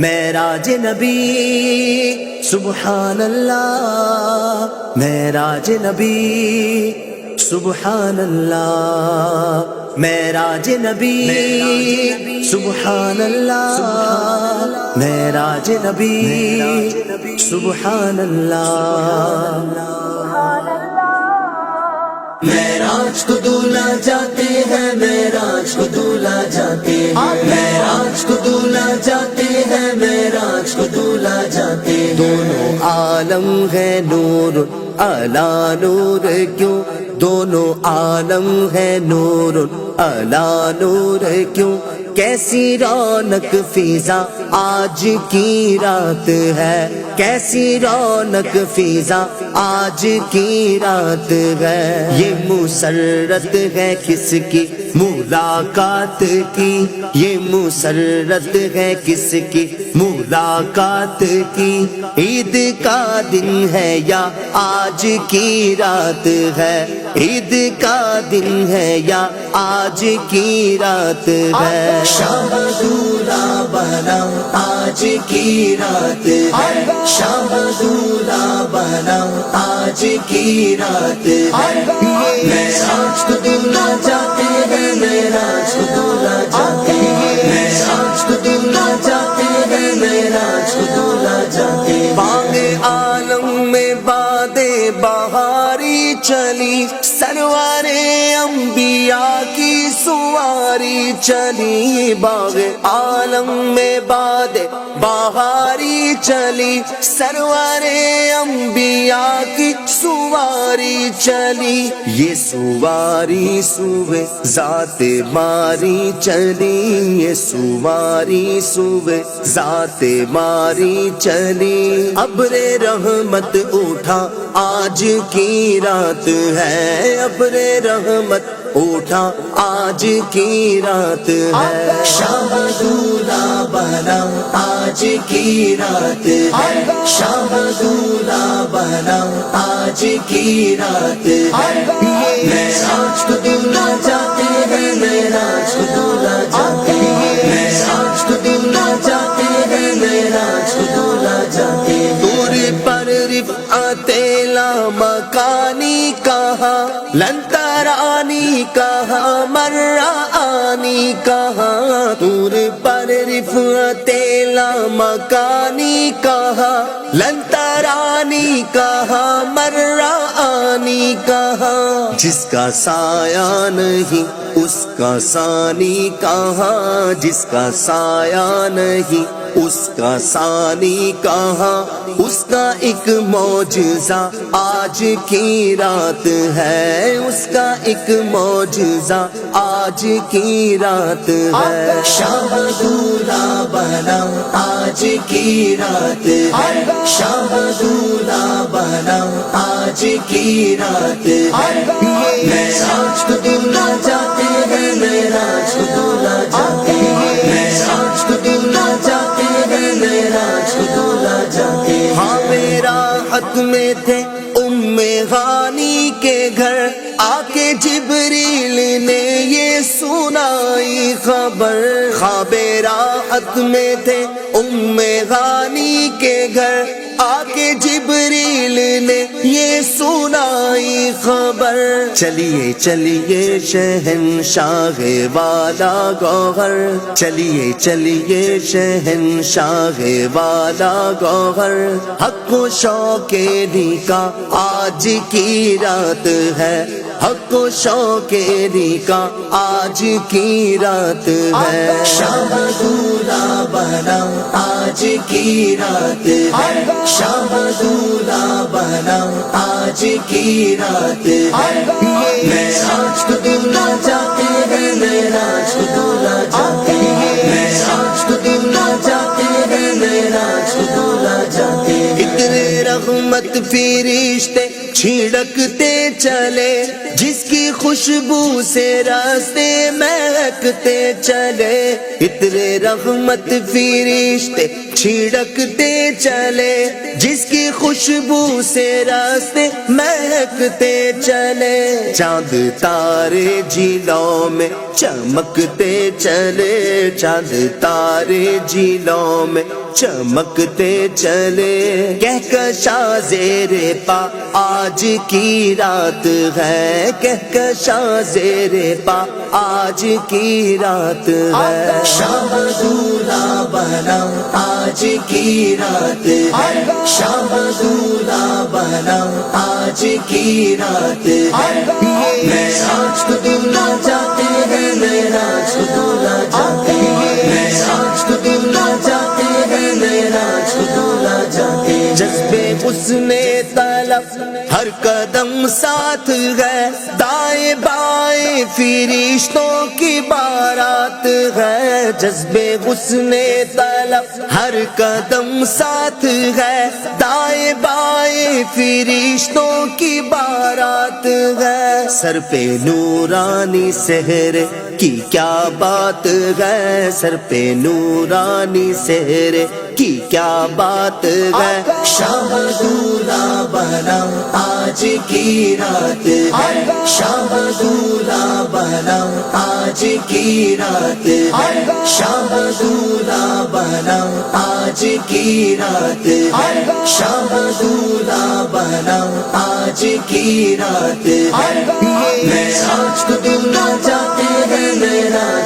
معراج نبی سبحان اللہ، معراج نبی سبحان اللہ، معراج نبی سبحان اللہ، معراج نبی سبحان اللہ۔ معراج کو دولہا جاتے ہیں، معراج کو دولہا جاتے ہیں، معراج کو دولہا جاتے ہیں، معراج کو دولہا جاتے ہیں۔ دونوں عالم ہے نور علی نور کیوں، دونوں عالم ہے نور علی نور کیوں، کیسی رونق فضا آج کی رات ہے، کیسی رونق فضا آج کی رات ہے۔ یہ مسرت ہے کس کی ملاقات کی، یہ مسرت ہے کس کی ملاقات کی، عید کا دن ہے یا آج کی رات ہے، عید کا دن ہے یا آج کی رات ہے۔ شام دولہا بنا آج کی رات ہے، شام دولہا بنا آج کی رات ہے۔ معراج کو دولہا جاتے ہیں، معراج کو دولہا جاتے ہیں، معراج کو دولہا جاتے ہیں، معراج کو دولہا جاتے ہیں۔ باغ عالم میں باد بہاری چلی، سرور انبیاء کی سواری چلی، باغ عالم میں باد بہاری چلی، سرور انبیاء کی سواری چلی، یہ سواری سوئے ذات باری چلی، یہ سواری سوئے ذات باری چلی۔ ابر رحمت اٹھا آج کی رات ہے، ابر رحمت اٹھا آج کی رات ہے۔ شام دولہا بنا آج کی رات ہے، شام دولہا بنا آج کی رات ہے۔ معراج کو دولہا جاتے ہیں، معراج کو دولہا جاتے ہیں، معراج کو دولہا جاتے ہیں، معراج کو دولہا جاتے ہیں۔ طور پر رفعت لامکانی کہا، لن ترانی کہا، مرآنی کہا، طور پر رفعت لامکانی کہا، لن ترانی کہا، مرآنی کہا، جس کا سایہ نہیں اس کا ثانی کہاں، جس کا سایہ نہیں اس کا ثانی کہاں، اس کا ایک معجزہ آج کی رات ہے، اس کا ایک معجزہ آج کی رات ہے۔ شام دولہا بنا آج کی رات ہے، شام دولہا بنا آج کی رات ہے۔ معراج کو دولہا جاتے ہیں، معراج کو دولہا جاتے ہیں، معراج کو دولہا جاتے ہیں، معراج کو دولہا جاتے ہیں۔ ہاں میرا حق میں تھے ام غانی کے گھر، آ کے جبریل نے یہ سنائی خبر، خواب راحت میں تھے ام غانی کے گھر، آ کے جبریل نے یہ سنائی خبر، چلیے چلیے شہنشاہ والا گوہر، چلیے چلیے شہنشاہ والا گوہر، حق و شوق کا آج کی رات ہے، حق و شوق کا آج کی رات ہے۔ شام دولہا بنا آج کی رات ہے، شام دولہا بنا آج کی رات ہے۔ معراج کو دولہا جاتے ہیں، معراج کو دولہا جاتے ہیں، معراج کو دولہا جاتے ہیں، معراج کو دولہا جاتے ہیں۔ اتنے رحمت فرشتے چھڑکتے چلے، جس کی خوشبو سے راستے مہکتے چلے، عطر رحمت فرشتے چھڑکتے چلے، جس کی خوشبو سے راستے مہکتے چلے، چاند تارے جھیلوں میں چمکتے چلے، چاند تارے جھیلوں میں چمکتے چلے، کہکشاں زیر پا آج کی رات ہے، کہکشاں زیر پا آج کی رات ہے، شاہ دولہا بنا آج کی رات ہے، شاہ دولہا بنا آج کی رات ہے، معراج کو دولہا جاتے ہیں، معراج کو دولہا جاتے ہیں، معراج کو دولہا جاتے ہیں، معراج کو دولہا جاتے ہیں، جذبے حسن طلب ہر قدم ساتھ ہے، دائیں بائیں فرشتوں کی بارات ہے، جذبے حسن طلب ہر قدم ساتھ ہے، دائیں بائیں فرشتوں کی بارات ہے، سر پہ نورانی سحر کی کیا بات ہے، سر پہ نورانی سحر کی کیا بات ہے، شاہ دولہا بنا آج کی رات ہے، شاہ دولہا بنا آج کی رات ہے، شاہ دولہا بنا آج کی رات ہے، شاہ دولہا بنا آج کی رات ہے، معراج کو دولہا جاتے ہیں، معراج